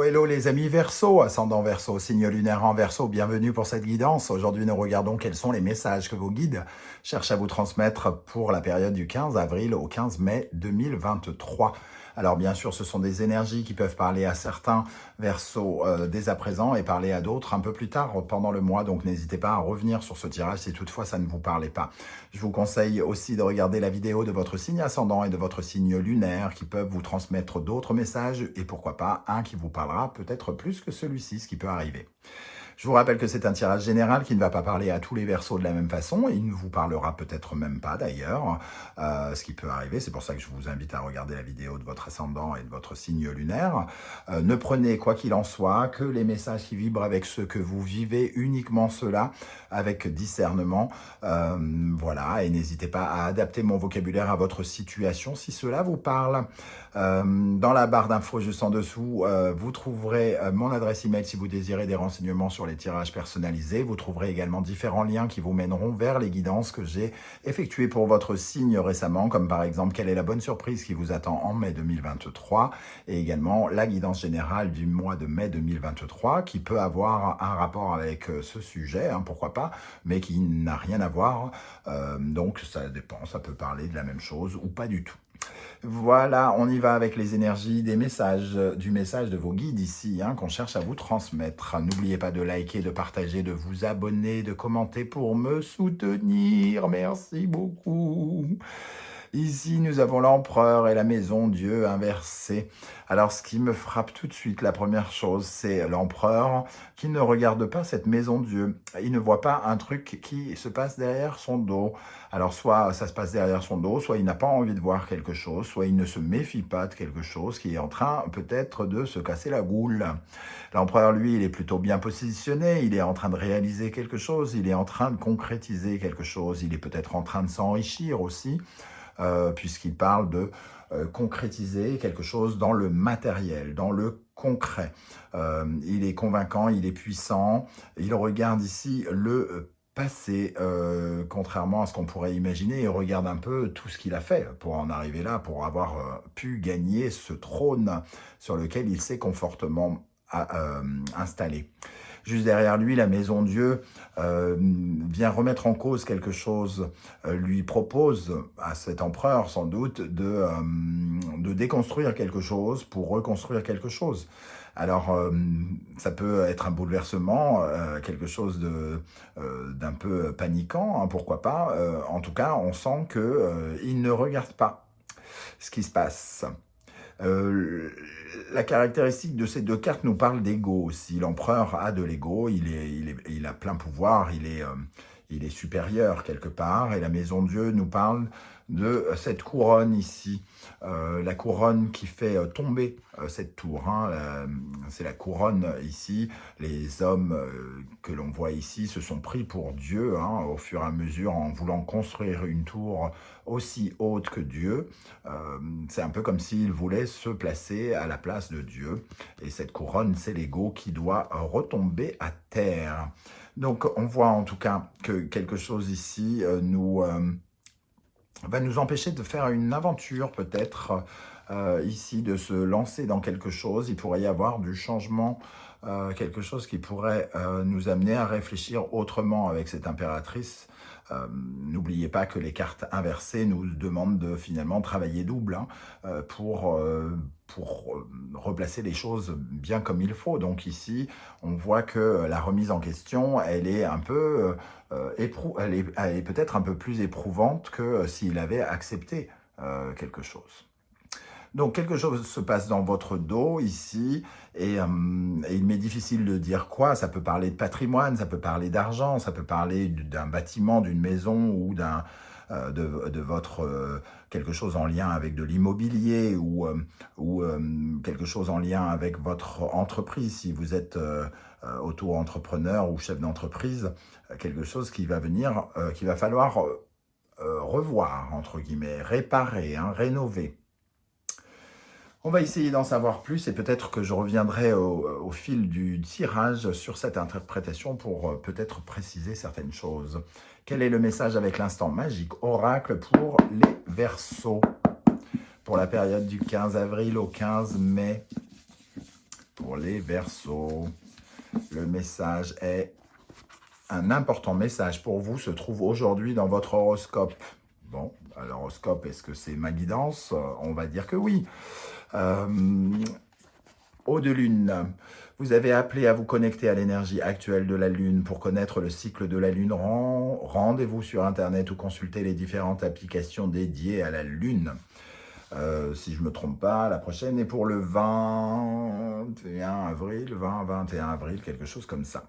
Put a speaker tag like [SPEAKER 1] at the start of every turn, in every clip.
[SPEAKER 1] Hello les amis Verseau, ascendant Verseau, signe lunaire en Verseau, bienvenue pour cette guidance. Aujourd'hui nous regardons quels sont les messages que vos guides cherchent à vous transmettre pour la période du 15 avril au 15 mai 2023. Alors bien sûr ce sont des énergies qui peuvent parler à certains Verseaux dès à présent et parler à d'autres un peu plus tard pendant le mois, donc n'hésitez pas à revenir sur ce tirage si toutefois ça ne vous parlait pas. Je vous conseille aussi de regarder la vidéo de votre signe ascendant et de votre signe lunaire qui peuvent vous transmettre d'autres messages et pourquoi pas un qui vous parlera peut-être plus que celui-ci, ce qui peut arriver. Je vous rappelle que c'est un tirage général qui ne va pas parler à tous les Verseaux de la même façon. Il ne vous parlera peut-être même pas d'ailleurs, ce qui peut arriver. C'est pour ça que je vous invite à regarder la vidéo de votre ascendant et de votre signe lunaire. Ne prenez, quoi qu'il en soit, que les messages qui vibrent avec ce que vous vivez, uniquement cela, avec discernement. Voilà, et n'hésitez pas à adapter mon vocabulaire à votre situation si cela vous parle. Dans la barre d'infos juste en dessous, vous trouverez mon adresse email si vous désirez des renseignements sur les tirages personnalisés. Vous trouverez également différents liens qui vous mèneront vers les guidances que j'ai effectuées pour votre signe récemment, comme par exemple quelle est la bonne surprise qui vous attend en mai 2023 et également la guidance générale du mois de mai 2023 qui peut avoir un rapport avec ce sujet, hein, pourquoi pas, mais qui n'a rien à voir. Donc ça dépend, ça peut parler de la même chose ou pas du tout. Voilà, on y va avec les énergies des messages, du message de vos guides ici, hein, qu'on cherche à vous transmettre. N'oubliez pas de liker, de partager, de vous abonner, de commenter pour me soutenir. Merci beaucoup. Ici, nous avons l'empereur et la maison Dieu inversée. Alors, ce qui me frappe tout de suite, la première chose, c'est l'empereur qui ne regarde pas cette maison Dieu. Il ne voit pas un truc qui se passe derrière son dos. Alors, soit ça se passe derrière son dos, soit il n'a pas envie de voir quelque chose, soit il ne se méfie pas de quelque chose qui est en train peut-être de se casser la goule. L'empereur, lui, il est plutôt bien positionné, il est en train de réaliser quelque chose, il est en train de concrétiser quelque chose, il est peut-être en train de s'enrichir aussi, puisqu'il parle de concrétiser quelque chose dans le matériel, dans le concret. Il est convaincant, il est puissant, il regarde ici le passé, contrairement à ce qu'on pourrait imaginer, il regarde un peu tout ce qu'il a fait pour en arriver là, pour avoir pu gagner ce trône sur lequel il s'est confortablement installé. Juste derrière lui, la maison Dieu vient remettre en cause quelque chose, lui propose à cet empereur sans doute de déconstruire quelque chose pour reconstruire quelque chose. Alors, ça peut être un bouleversement, quelque chose d'un peu paniquant, hein, pourquoi pas. En tout cas, on sent qu'il ne regarde pas ce qui se passe. La caractéristique de ces deux cartes nous parle d'ego aussi. L'empereur a de l'ego, il a plein pouvoir, il est supérieur quelque part. Et la maison Dieu nous parle de cette couronne ici. La couronne qui fait tomber cette tour. Hein. C'est la couronne ici. Les hommes que l'on voit ici se sont pris pour Dieu, hein, au fur et à mesure, en voulant construire une tour aussi haute que Dieu. C'est un peu comme s'ils voulaient se placer à la place de Dieu. Et cette couronne, c'est l'ego qui doit retomber à terre. Donc, on voit en tout cas que quelque chose ici va nous empêcher de faire une aventure peut-être ici, de se lancer dans quelque chose. Il pourrait y avoir du changement, quelque chose qui pourrait nous amener à réfléchir autrement avec cette impératrice. N'oubliez pas que les cartes inversées nous demandent de finalement travailler double, hein, pour replacer les choses bien comme il faut. Donc ici, on voit que la remise en question, elle est un peu elle est peut-être un peu plus éprouvante que s'il avait accepté quelque chose. Donc, quelque chose se passe dans votre dos ici, et il m'est difficile de dire quoi. Ça peut parler de patrimoine, ça peut parler d'argent, ça peut parler d'un bâtiment, d'une maison ou de votre quelque chose en lien avec de l'immobilier ou quelque chose en lien avec votre entreprise. Si vous êtes auto-entrepreneur ou chef d'entreprise, quelque chose qui va venir, qu'il va falloir revoir, entre guillemets, réparer, hein, rénover. On va essayer d'en savoir plus et peut-être que je reviendrai au fil du tirage sur cette interprétation pour peut-être préciser certaines choses. Quel est le message avec l'instant magique oracle pour les Verseaux pour la période du 15 avril au 15 mai? pour les Verseaux. Le message est un important message pour vous se trouve aujourd'hui dans votre horoscope. Bon, l'horoscope, est-ce que c'est ma guidance? On va dire que oui. Eau de lune, vous avez appelé à vous connecter à l'énergie actuelle de la lune pour connaître le cycle de la lune. Rendez-vous sur internet ou consultez les différentes applications dédiées à la lune. Si je ne me trompe pas, la prochaine est pour le 21 avril, 20-21 avril, quelque chose comme ça.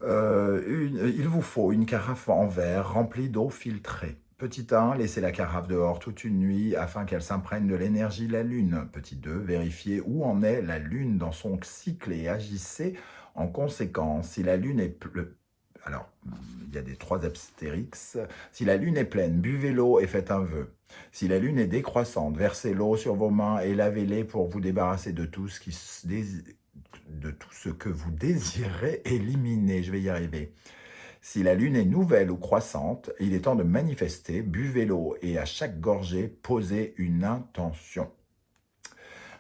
[SPEAKER 1] Il vous faut une carafe en verre remplie d'eau filtrée. Petit 1, laissez la carafe dehors toute une nuit afin qu'elle s'imprègne de l'énergie de la lune. Petit 2, vérifiez où en est la lune dans son cycle et agissez en conséquence. Si la lune est alors, il y a des 3 astérix. Si la lune est pleine, buvez l'eau et faites un vœu. Si la lune est décroissante, versez l'eau sur vos mains et lavez-les pour vous débarrasser de tout ce que vous désirez éliminer. Je vais y arriver. Si la lune est nouvelle ou croissante, il est temps de manifester, buvez l'eau et à chaque gorgée, posez une intention.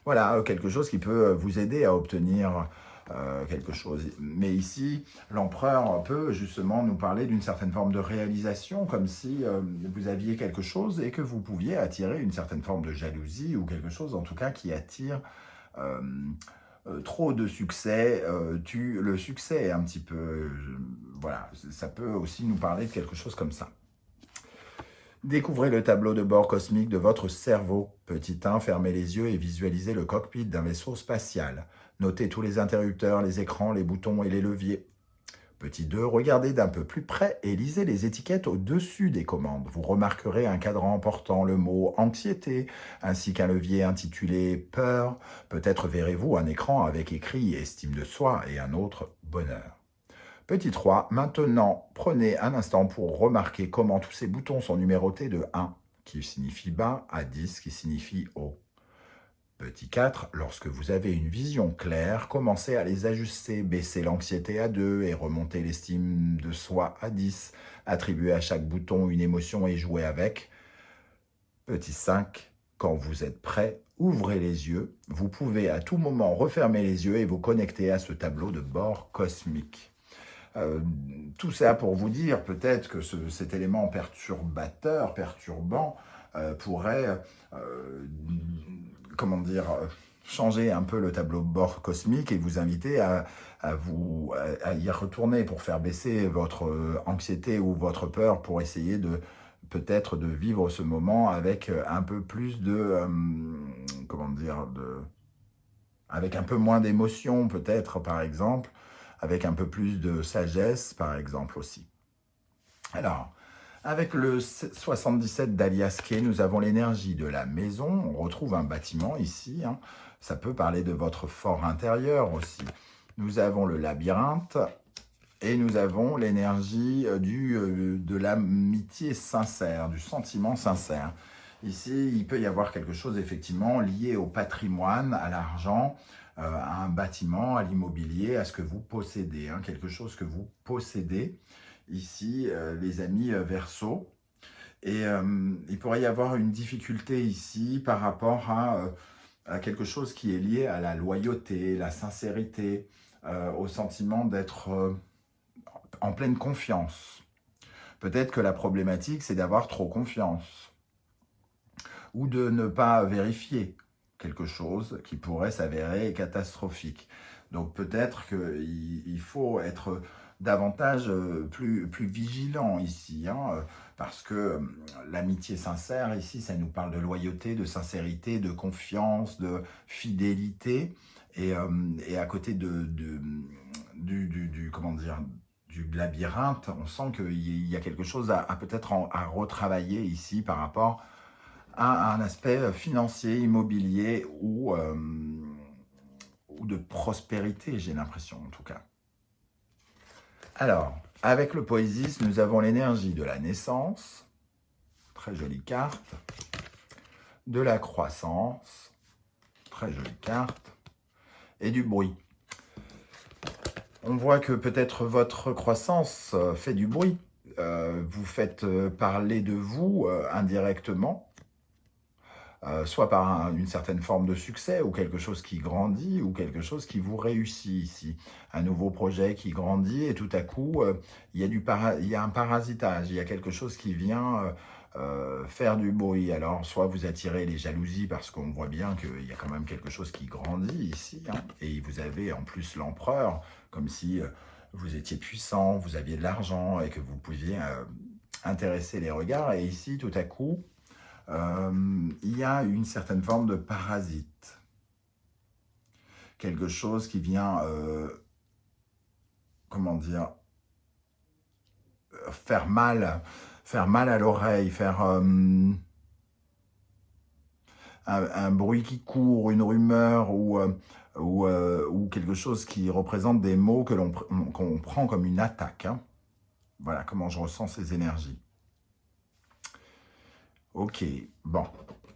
[SPEAKER 1] Voilà, quelque chose qui peut vous aider à obtenir quelque chose. Mais ici, l'empereur peut justement nous parler d'une certaine forme de réalisation, comme si vous aviez quelque chose et que vous pouviez attirer une certaine forme de jalousie ou quelque chose en tout cas qui attire trop de succès, tue le succès un petit peu. Voilà, ça peut aussi nous parler de quelque chose comme ça. Découvrez le tableau de bord cosmique de votre cerveau. Petit 1, fermez les yeux et visualisez le cockpit d'un vaisseau spatial. Notez tous les interrupteurs, les écrans, les boutons et les leviers. Petit 2, regardez d'un peu plus près et lisez les étiquettes au-dessus des commandes. Vous remarquerez un cadran portant le mot « anxiété » ainsi qu'un levier intitulé « peur ». Peut-être verrez-vous un écran avec écrit « estime de soi » et un autre « bonheur ». Petit 3, maintenant, prenez un instant pour remarquer comment tous ces boutons sont numérotés de 1, qui signifie bas, à 10, qui signifie haut. Petit 4, lorsque vous avez une vision claire, commencez à les ajuster, baissez l'anxiété à 2 et remontez l'estime de soi à 10. Attribuez à chaque bouton une émotion et jouez avec. Petit 5, quand vous êtes prêt, ouvrez les yeux. Vous pouvez à tout moment refermer les yeux et vous connecter à ce tableau de bord cosmique. Tout ça pour vous dire peut-être que cet élément perturbant, pourrait, changer un peu le tableau de bord cosmique et vous inviter à y retourner pour faire baisser votre anxiété ou votre peur pour essayer peut-être de vivre ce moment avec un peu plus avec un peu moins d'émotion peut-être par exemple, avec un peu plus de sagesse, par exemple, aussi. Alors, avec le 77 d'Alias Kay, nous avons l'énergie de la maison. On retrouve un bâtiment ici. Ça peut parler de votre fort intérieur aussi. Nous avons le labyrinthe et nous avons l'énergie de l'amitié sincère, du sentiment sincère. Ici, il peut y avoir quelque chose, effectivement, lié au patrimoine, à l'argent, à un bâtiment, à l'immobilier, à ce que vous possédez, quelque chose que vous possédez. Ici, les amis Verseaux. Et il pourrait y avoir une difficulté ici par rapport à quelque chose qui est lié à la loyauté, la sincérité, au sentiment d'être en pleine confiance. Peut-être que la problématique, c'est d'avoir trop confiance ou de ne pas vérifier quelque chose qui pourrait s'avérer catastrophique. Donc peut-être qu'il faut être davantage plus vigilant ici, parce que l'amitié sincère, ici, ça nous parle de loyauté, de sincérité, de confiance, de fidélité, et à côté du labyrinthe, on sent qu'il y a quelque chose à peut-être à retravailler ici par rapport à un aspect financier, immobilier ou de prospérité, j'ai l'impression en tout cas. Alors, avec le Poésis, nous avons l'énergie de la naissance, très jolie carte, de la croissance, très jolie carte, et du bruit. On voit que peut-être votre croissance fait du bruit, vous faites parler de vous indirectement, soit par une certaine forme de succès, ou quelque chose qui grandit, ou quelque chose qui vous réussit ici. Un nouveau projet qui grandit, et tout à coup, il y a il y a un parasitage, il y a quelque chose qui vient faire du bruit. Alors, soit vous attirez les jalousies, parce qu'on voit bien qu'il y a quand même quelque chose qui grandit ici, hein, et vous avez en plus l'empereur, comme si vous étiez puissant, vous aviez de l'argent, et que vous pouviez intéresser les regards. Et ici, tout à coup, il y a une certaine forme de parasite. Quelque chose qui vient, comment dire, faire mal à l'oreille, faire un bruit qui court, une rumeur, ou quelque chose qui représente des mots qu'on prend comme une attaque, hein. Voilà comment je ressens ces énergies. Ok, bon.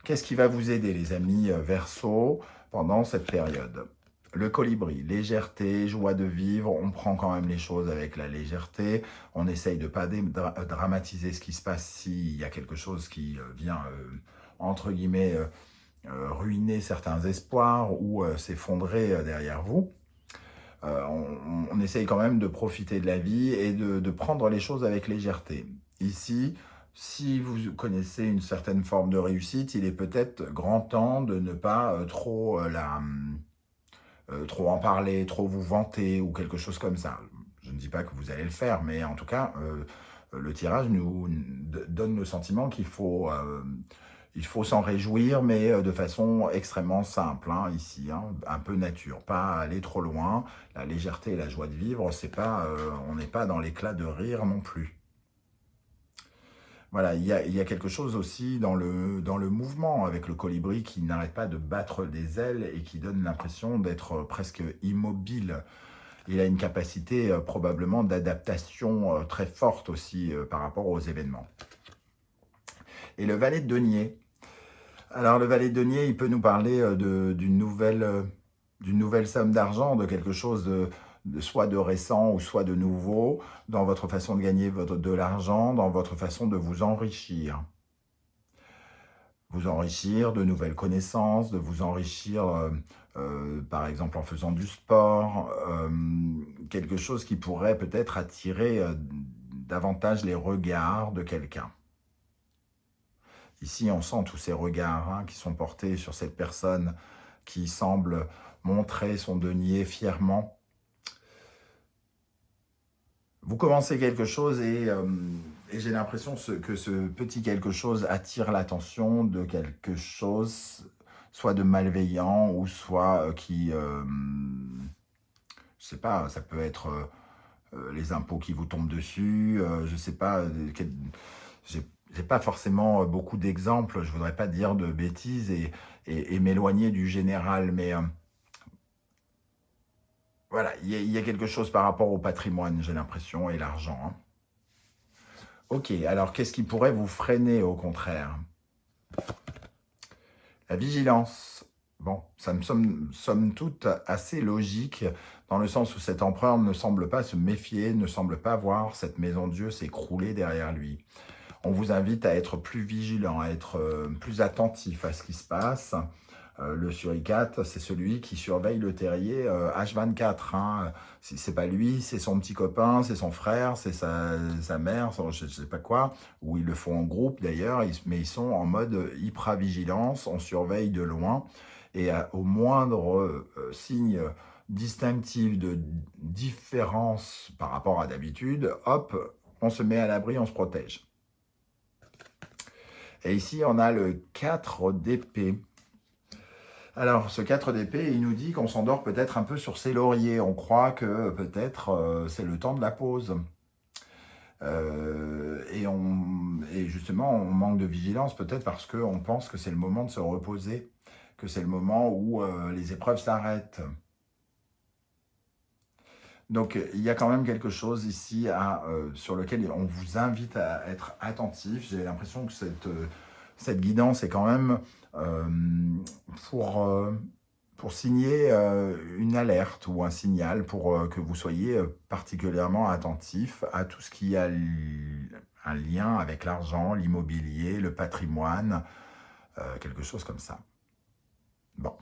[SPEAKER 1] Qu'est-ce qui va vous aider, les amis Verseau, pendant cette période? Le colibri, légèreté, joie de vivre, on prend quand même les choses avec la légèreté, on essaye de ne pas dramatiser ce qui se passe s'il y a quelque chose qui vient, entre guillemets, ruiner certains espoirs ou s'effondrer derrière vous. On essaye quand même de profiter de la vie et de prendre les choses avec légèreté. Ici, si vous connaissez une certaine forme de réussite, il est peut-être grand temps de ne pas trop trop en parler, trop vous vanter ou quelque chose comme ça. Je ne dis pas que vous allez le faire, mais en tout cas, le tirage nous donne le sentiment qu'il faut s'en réjouir, mais de façon extrêmement simple, hein, ici, hein, un peu nature, pas aller trop loin. La légèreté et la joie de vivre, c'est pas, on n'est pas dans l'éclat de rire non plus. Voilà, il y a quelque chose aussi dans le mouvement, avec le colibri qui n'arrête pas de battre des ailes et qui donne l'impression d'être presque immobile. Il a une capacité probablement d'adaptation très forte aussi par rapport aux événements. Et le valet de denier. Alors le valet de denier, il peut nous parler d'une nouvelle somme d'argent, de quelque chose soit de récent ou soit de nouveau, dans votre façon de gagner de l'argent, dans votre façon de vous enrichir. Vous enrichir de nouvelles connaissances, de vous enrichir, par exemple en faisant du sport, quelque chose qui pourrait peut-être attirer davantage les regards de quelqu'un. Ici, on sent tous ces regards hein, qui sont portés sur cette personne qui semble montrer son denier fièrement. Vous commencez quelque chose et j'ai l'impression que ce petit quelque chose attire l'attention de quelque chose, soit de malveillant ou soit je sais pas, ça peut être les impôts qui vous tombent dessus, je sais pas, j'ai pas forcément beaucoup d'exemples, je voudrais pas dire de bêtises et m'éloigner du général, mais voilà, il y a quelque chose par rapport au patrimoine, j'ai l'impression, et l'argent. Hein. Ok, alors qu'est-ce qui pourrait vous freiner au contraire? La vigilance. Bon, ça me somme toute assez logique, dans le sens où cet empereur ne semble pas se méfier, ne semble pas voir cette maison de Dieu s'écrouler derrière lui. On vous invite à être plus vigilant, à être plus attentif à ce qui se passe. Le suricate, c'est celui qui surveille le terrier H24. Hein. C'est pas lui, c'est son petit copain, c'est son frère, c'est sa mère, je ne sais pas quoi, ou ils le font en groupe d'ailleurs, mais ils sont en mode hyper-vigilance, on surveille de loin, et au moindre signe distinctif de différence par rapport à d'habitude, hop, on se met à l'abri, on se protège. Et ici, on a le 4 d'épée. Alors, ce 4 d'épée, il nous dit qu'on s'endort peut-être un peu sur ses lauriers. On croit que peut-être c'est le temps de la pause. Et justement, on manque de vigilance peut-être parce qu'on pense que c'est le moment de se reposer, que c'est le moment où les épreuves s'arrêtent. Donc, il y a quand même quelque chose ici sur lequel on vous invite à être attentif. J'ai l'impression que cette guidance est quand même pour signer une alerte ou un signal pour que vous soyez particulièrement attentif à tout ce qui a un lien avec l'argent, l'immobilier, le patrimoine, quelque chose comme ça. Bon.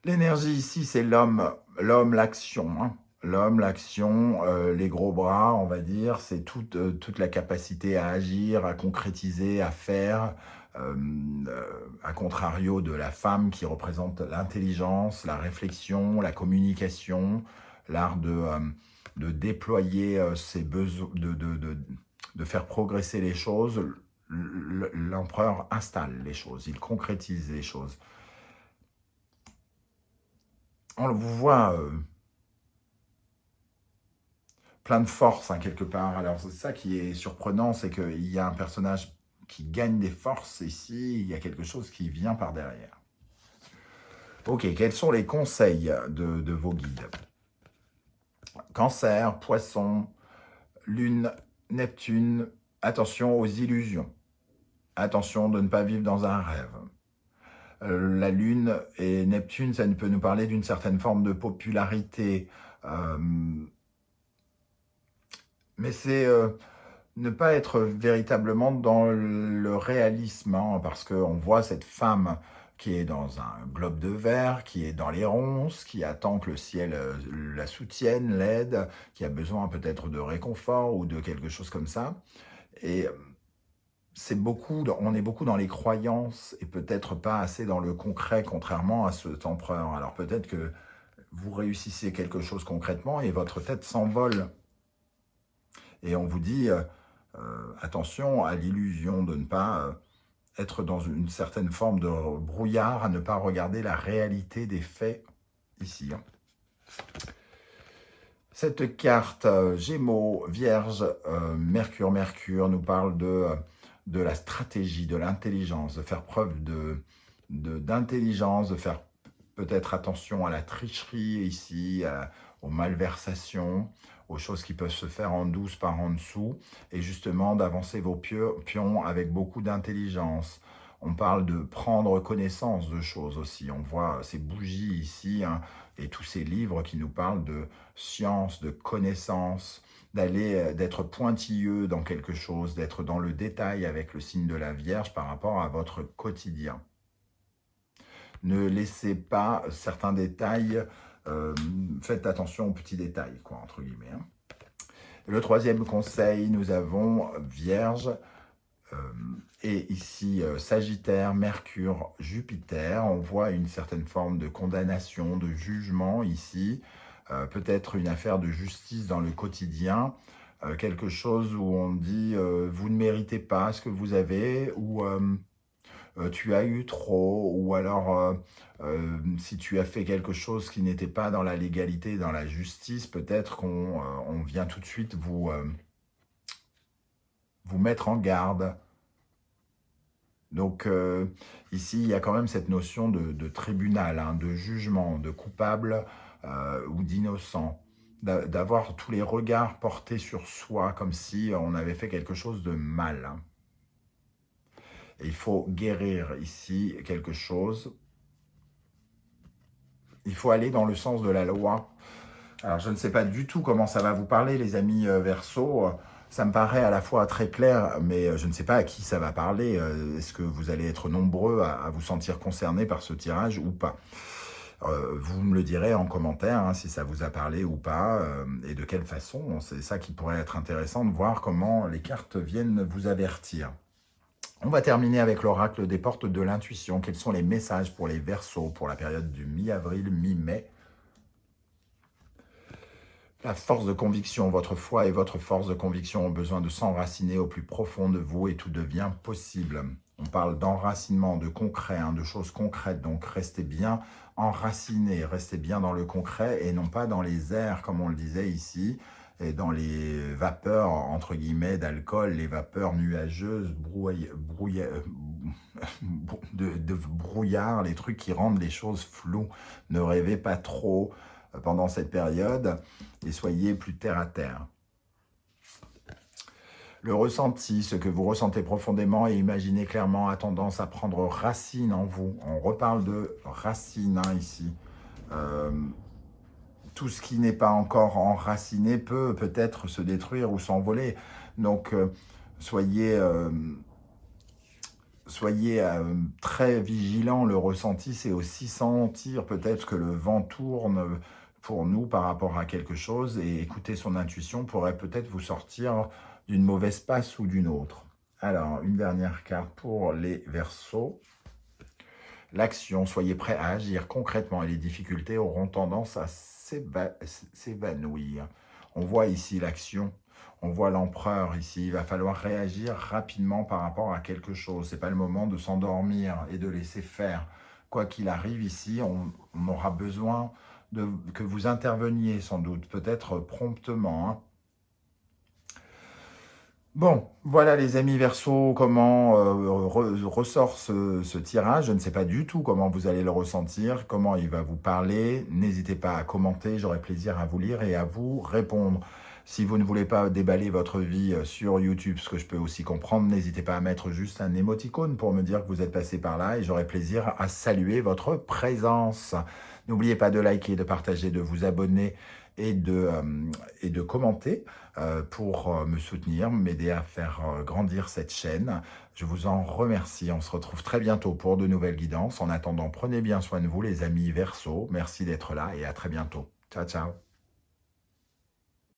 [SPEAKER 1] L'énergie ici, c'est l'homme, l'action. Hein. L'homme, l'action, les gros bras, on va dire, c'est toute la capacité à agir, à concrétiser, à faire, à contrario de la femme qui représente l'intelligence, la réflexion, la communication, l'art de déployer ses besoins, de faire progresser les choses. L'empereur installe les choses, il concrétise les choses. On vous voit plein de force, hein, quelque part. Alors, c'est ça qui est surprenant, c'est qu'il y a un personnage qui gagne des forces ici, il y a quelque chose qui vient par derrière. Ok, quels sont les conseils de vos guides? Cancer, Poisson, Lune, Neptune, attention aux illusions. Attention de ne pas vivre dans un rêve. La Lune et Neptune, ça peut nous parler d'une certaine forme de popularité, mais c'est ne pas être véritablement dans le réalisme, hein, parce qu'on voit cette femme qui est dans un globe de verre, qui est dans les ronces, qui attend que le ciel la soutienne, l'aide, qui a besoin peut-être de réconfort ou de quelque chose comme ça. Et on est beaucoup dans les croyances et peut-être pas assez dans le concret, contrairement à cet empereur. Alors peut-être que vous réussissez quelque chose concrètement et votre tête s'envole. Et on vous dit, attention à l'illusion de ne pas être dans une certaine forme de brouillard, à ne pas regarder la réalité des faits ici. Cette carte Gémeaux, Vierge, Mercure nous parle de la stratégie, de l'intelligence, de faire preuve d'intelligence, de faire peut-être attention à la tricherie ici, aux malversations, aux choses qui peuvent se faire en douce par en dessous, et justement d'avancer vos pions avec beaucoup d'intelligence. On parle de prendre connaissance de choses aussi. On voit ces bougies ici, hein, et tous ces livres qui nous parlent de science, de connaissance, d'être pointilleux dans quelque chose, d'être dans le détail avec le signe de la Vierge par rapport à votre quotidien. Ne laissez pas certains détails, faites attention aux petits détails, quoi, entre guillemets. Hein. Le troisième conseil, nous avons Vierge, et ici Sagittaire, Mercure, Jupiter. On voit une certaine forme de condamnation, de jugement ici, peut-être une affaire de justice dans le quotidien, quelque chose où on dit vous ne méritez pas ce que vous avez, ou tu as eu trop, ou alors si tu as fait quelque chose qui n'était pas dans la légalité, dans la justice, peut-être qu'on vient tout de suite vous mettre en garde. Donc ici, il y a quand même cette notion de tribunal, hein, de jugement, de coupable ou d'innocent, d'avoir tous les regards portés sur soi, comme si on avait fait quelque chose de mal. Hein. Et il faut guérir ici quelque chose. Il faut aller dans le sens de la loi. Alors, je ne sais pas du tout comment ça va vous parler, les amis Verseau. Ça me paraît à la fois très clair, mais je ne sais pas à qui ça va parler. Est-ce que vous allez être nombreux à vous sentir concernés par ce tirage ou pas? Vous me le direz en commentaire, hein, si ça vous a parlé ou pas, et de quelle façon. C'est ça qui pourrait être intéressant de voir comment les cartes viennent vous avertir. On va terminer avec l'oracle des portes de l'intuition. Quels sont les messages pour les Verseaux pour la période du mi-avril, mi-mai? La force de conviction, votre foi et votre force de conviction ont besoin de s'enraciner au plus profond de vous et tout devient possible. On parle d'enracinement, de concret, hein, de choses concrètes. Donc restez bien enracinés, restez bien dans le concret et non pas dans les airs, comme on le disait ici, et dans les vapeurs, entre guillemets, d'alcool, les vapeurs nuageuses, de brouillard, les trucs qui rendent les choses floues. Ne rêvez pas trop pendant cette période et soyez plus terre à terre. Le ressenti, ce que vous ressentez profondément et imaginez clairement a tendance à prendre racine en vous. On reparle de racine hein, ici. Tout ce qui n'est pas encore enraciné peut peut-être se détruire ou s'envoler. Donc, soyez Soyez très vigilants. Le ressenti, c'est aussi sentir peut-être que le vent tourne pour nous par rapport à quelque chose et écouter son intuition pourrait peut-être vous sortir d'une mauvaise passe ou d'une autre. Alors, une dernière carte pour les Verseaux. L'action, soyez prêts à agir concrètement et les difficultés auront tendance à s'évanouir. On voit ici l'action, on voit l'empereur ici. Il va falloir réagir rapidement par rapport à quelque chose. Ce n'est pas le moment de s'endormir et de laisser faire. Quoi qu'il arrive ici, on aura besoin que vous interveniez sans doute, peut-être promptement, hein. Bon, voilà les amis Verseau, comment ressort ce tirage. Je ne sais pas du tout comment vous allez le ressentir, comment il va vous parler. N'hésitez pas à commenter, j'aurai plaisir à vous lire et à vous répondre. Si vous ne voulez pas déballer votre vie sur YouTube, ce que je peux aussi comprendre, n'hésitez pas à mettre juste un émoticône pour me dire que vous êtes passé par là et j'aurai plaisir à saluer votre présence. N'oubliez pas de liker, de partager, de vous abonner et de commenter pour me soutenir, m'aider à faire grandir cette chaîne. Je vous en remercie. On se retrouve très bientôt pour de nouvelles guidances. En attendant, prenez bien soin de vous les amis Verseaux. Merci d'être là et à très bientôt. Ciao, ciao.